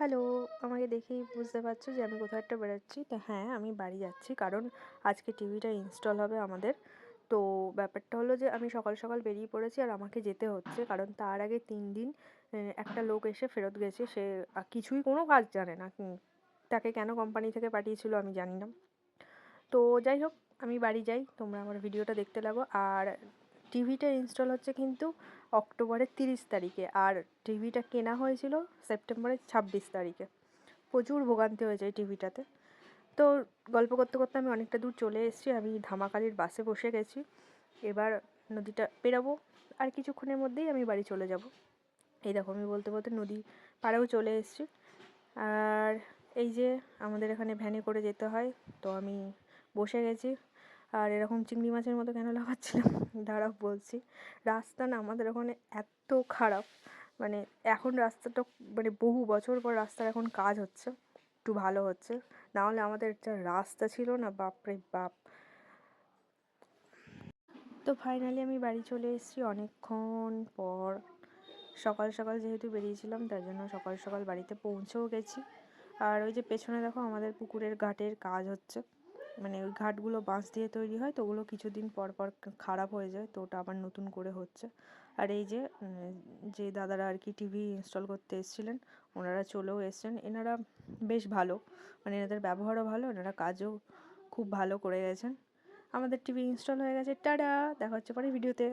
Hello, আমাকে দেখেই বুঝতে পারছো যে আমি কোথাও একটা বেরোচ্ছি। তো হ্যাঁ, আমি বাড়ি যাচ্ছি কারণ আজকে টিভিটা ইনস্টল হবে আমাদের। তো ব্যাপারটা হলো যে আমি সকাল সকাল বেরিয়ে পড়েছি আর আমাকে যেতে হচ্ছে কারণ তার আগে 3 দিন একটা লোক এসে ফেরত গেছে। সে কিছুই কোনো কাজ জানে না। তাকে কেন কোম্পানি থেকে পাঠিয়েছিল আমি জানি না। তো যাই হোক, আমি বাড়ি যাই, তোমরা আমার ভিডিওটা দেখতে লাগো। আর টিভিটা ইনস্টল হচ্ছে কিন্তু অক্টোবরের 30 তারিখে, আর টিভিটা কেনা হয়েছিল সেপ্টেম্বরের 26 তারিখে। প্রচুর ভোগান্তি হয়েছে এই টিভিটাতে। তো গল্প করতে করতে আমি অনেকটা দূর চলে এসেছি। আমি ধামাকালির বাসে বসে গেছি। এবার নদীটা পেরোবো, আর কিছুক্ষণের মধ্যেই আমি বাড়ি চলে যাব। এই দেখো, আমি বলতে বলতে নদী পাড়েও চলে এসেছি। আর এই যে আমাদের এখানে ভ্যানে করে যেতে হয়, তো আমি বসে গেছি। আর এরকম চিংড়ি মাছের মতো কেন লাফাচ্ছিলাম দাঁড়াও বলছি। রাস্তা না আমাদের ওখানে এত খারাপ, মানে এখন রাস্তাটা, মানে বহু বছর পর রাস্তার এখন কাজ হচ্ছে, একটু ভালো হচ্ছে। না হলে আমাদের যা রাস্তা ছিল না, বাপরে বাপ। তো ফাইনালি আমি বাড়ি চলে এসেছি অনেকক্ষণ পর। সকাল সকাল যেহেতু বেরিয়েছিলাম, তার জন্য সকাল সকাল বাড়িতে পৌঁছেও গেছি। আর ওই যে পেছনে দেখো, আমাদের পুকুরের ঘাটের কাজ হচ্ছে। মানে ওই ঘাটগুলো বাঁশ দিয়ে তৈরি হয়, তো ওগুলো কিছুদিন পর পর খারাপ হয়ে যায়, তো ওটা আবার নতুন করে হচ্ছে। আর এই যে যে দাদারা আর কি টিভি ইনস্টল করতে এসেছিলেন, ওনারা চলেও এসছেন। এনারা বেশ ভালো, মানে এনাদের ব্যবহারও ভালো, এনারা কাজও খুব ভালো করে গেছেন। আমাদের টিভি ইনস্টল হয়ে গেছে। টাটা, দেখা হচ্ছে পরে ভিডিওতে।